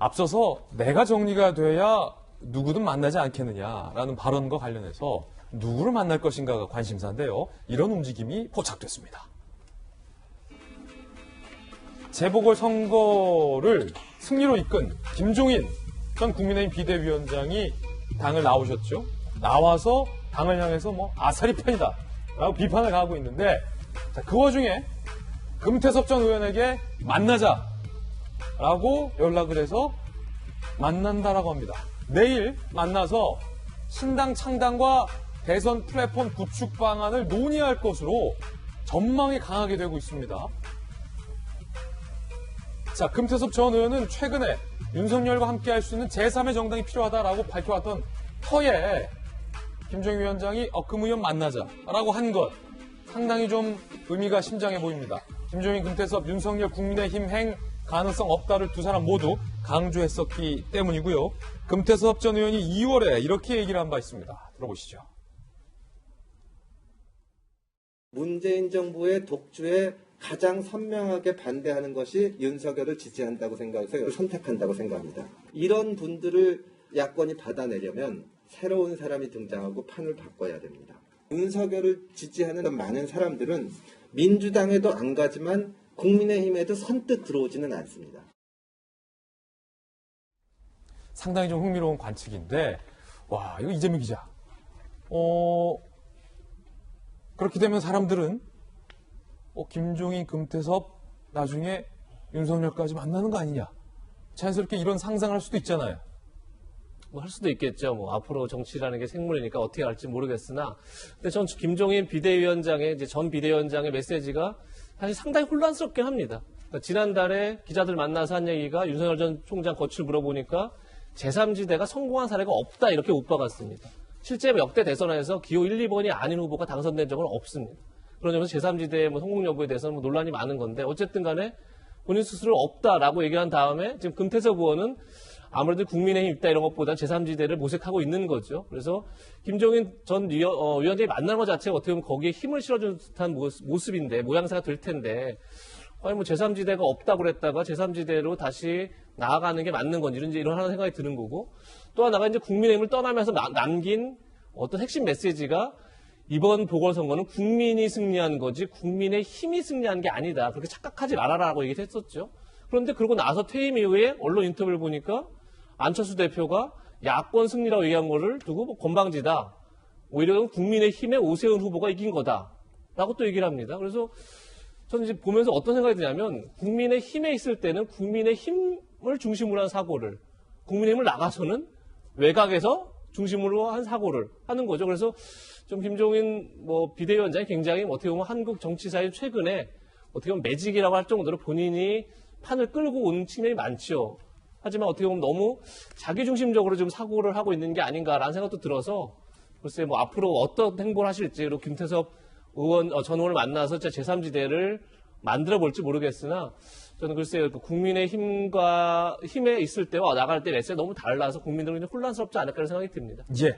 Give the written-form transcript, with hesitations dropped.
앞서서 내가 정리가 돼야 누구든 만나지 않겠느냐라는 발언과 관련해서 누구를 만날 것인가가 관심사인데요. 이런 움직임이 포착됐습니다. 재보궐선거를 승리로 이끈 김종인 전 국민의힘 비대위원장이 당을 나오셨죠. 나와서 당을 향해서 아사리 편이다 라고 비판을 가하고 있는데, 자, 그 와중에 금태섭 전 의원에게 만나자라고 연락을 해서 만난다라고 합니다. 내일 만나서 신당 창당과 대선 플랫폼 구축 방안을 논의할 것으로 전망이 강하게 되고 있습니다. 자, 금태섭 전 의원은 최근에 윤석열과 함께 할 수 있는 제3의 정당이 필요하다라고 밝혀왔던 터에 김종인 위원장이 금 의원 만나자라고 한 것 상당히 좀 의미가 심장해 보입니다. 김종인, 금태섭, 윤석열 국민의힘 행 가능성 없다를 두 사람 모두 강조했었기 때문이고요. 금태섭 전 의원이 2월에 이렇게 얘기를 한 바 있습니다. 들어보시죠. 문재인 정부의 독주에 가장 선명하게 반대하는 것이 윤석열을 지지한다고 생각해서 선택한다고 생각합니다. 이런 분들을 야권이 받아내려면 새로운 사람이 등장하고 판을 바꿔야 됩니다. 윤석열을 지지하는 많은 사람들은 민주당에도 안 가지만 국민의힘에도 선뜻 들어오지는 않습니다. 상당히 좀 흥미로운 관측인데, 와, 이거 이재명 기자. 그렇게 되면 사람들은 김종인, 금태섭 나중에 윤석열까지 만나는 거 아니냐. 자연스럽게 이런 상상을 할 수도 있잖아요. 할 수도 있겠죠. 앞으로 정치라는 게 생물이니까 어떻게 할지 모르겠으나, 근데 전 김종인 비대위원장의 전 비대위원장의 메시지가 사실 상당히 혼란스럽긴 합니다. 그러니까 지난달에 기자들 만나서 한 얘기가 윤석열 전 총장 거취를 물어보니까 제3지대가 성공한 사례가 없다 이렇게 못 박았습니다. 실제 역대 대선에서 기호 1, 2번이 아닌 후보가 당선된 적은 없습니다. 그런 점에서 제3지대의 성공 여부에 대해서는 논란이 많은 건데, 어쨌든 간에 본인 스스로 없다라고 얘기한 다음에 지금 금태섭 의원은 아무래도 국민의힘 입다 이런 것보다 제3지대를 모색하고 있는 거죠. 그래서 김종인 전 위원장이 만나는 것 자체가 어떻게 보면 거기에 힘을 실어준 듯한 모습인데, 모양새가 될 텐데, 아니 제3지대가 없다고 그랬다가 제3지대로 다시 나아가는 게 맞는 건지 이런 하나 생각이 드는 거고, 또 하나가 이제 국민의힘을 떠나면서 남긴 어떤 핵심 메시지가 이번 보궐선거는 국민이 승리한 거지 국민의 힘이 승리한 게 아니다. 그렇게 착각하지 말아라라고 얘기했었죠. 그런데 그러고 나서 퇴임 이후에 언론 인터뷰를 보니까 안철수 대표가 야권 승리라고 얘기한 거를 두고 건방지다. 오히려 국민의 힘의 오세훈 후보가 이긴 거다라고 또 얘기를 합니다. 그래서 저는 이제 보면서 어떤 생각이 드냐면, 국민의 힘에 있을 때는 국민의 힘을 중심으로 한 사고를, 국민의힘을 나가서는 외곽에서 중심으로 한 사고를 하는 거죠. 그래서 좀 김종인 비대위원장이 굉장히 어떻게 보면 한국 정치사에 최근에 어떻게 보면 매직이라고 할 정도로 본인이 판을 끌고 온 측면이 많죠. 하지만 어떻게 보면 너무 자기중심적으로 좀 사고를 하고 있는 게 아닌가라는 생각도 들어서, 글쎄 앞으로 어떤 행보를 하실지, 그리고 김태섭 전 의원을 만나서 진짜 제3지대를 만들어 볼지 모르겠으나, 저는 글쎄요, 국민의 힘에 있을 때와 나갈 때 메시지가 너무 달라서 국민들은 혼란스럽지 않을까 생각이 듭니다. 예.